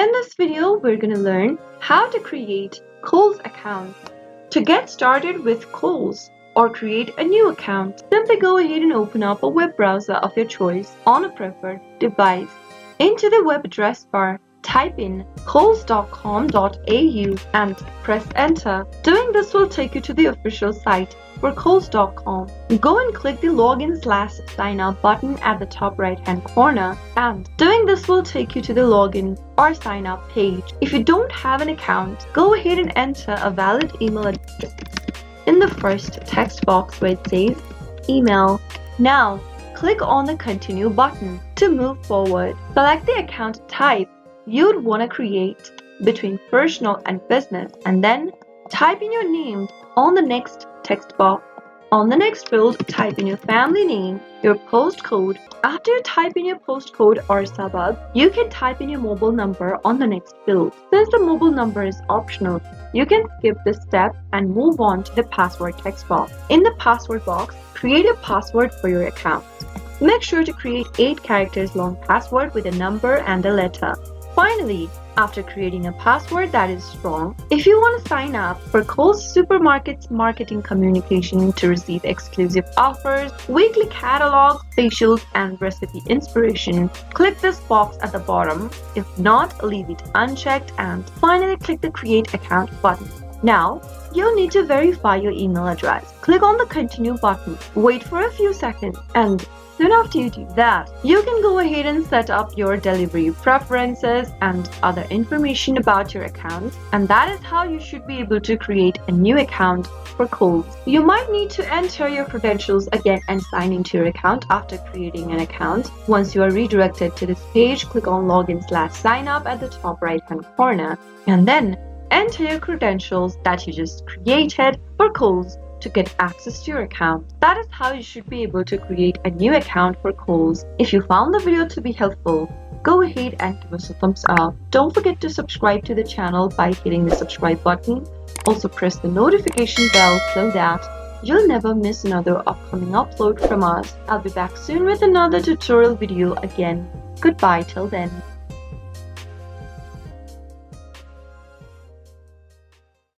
In this video, we're going to learn how to create Kohl's account. To get started with Kohl's or create a new account, simply go ahead and open up a web browser of your choice on a preferred device. Into the web address bar, type in kohls.com.au and press enter. Doing this will take you to the official site for kohls.com. Go and click the login/sign up button at the top right hand corner, and doing this will take you to the login or sign up page. If you don't have an account, go ahead and enter a valid email address in the first text box where it says email. Now click on the continue button to move forward. Select the account type you'd want to create between personal and business, and then type in your name on the next text box. On the next field, type in your family name, your postcode. After you type in your postcode or suburb, you can type in your mobile number on the next field. Since the mobile number is optional, you can skip this step and move on to the password text box. In the password box, create a password for your account. Make sure to create 8 characters long password with a number and a letter. Finally, after creating a password that is strong, if you want to sign up for Kohl's Supermarket's marketing communication to receive exclusive offers, weekly catalogs, facials, and recipe inspiration, click this box at the bottom. If not, leave it unchecked and finally click the Create Account button. Now, you'll need to verify your email address. Click on the Continue button. Wait for a few seconds, and soon after you do that, you can go ahead and set up your delivery preferences and other information about your account, and that is how you should be able to create a new account for Kohl's. You might need to enter your credentials again and sign into your account after creating an account. Once you are redirected to this page, click on Login/Sign Up at the top right hand corner, and then enter your credentials that you just created for Kohl's to get access to your account. That is how you should be able to create a new account for Kohl's. If you found the video to be helpful, go ahead and give us a thumbs up. Don't forget to subscribe to the channel by hitting the subscribe button. Also press the notification bell so that you'll never miss another upcoming upload from us. I'll be back soon with another tutorial video again. Goodbye till then.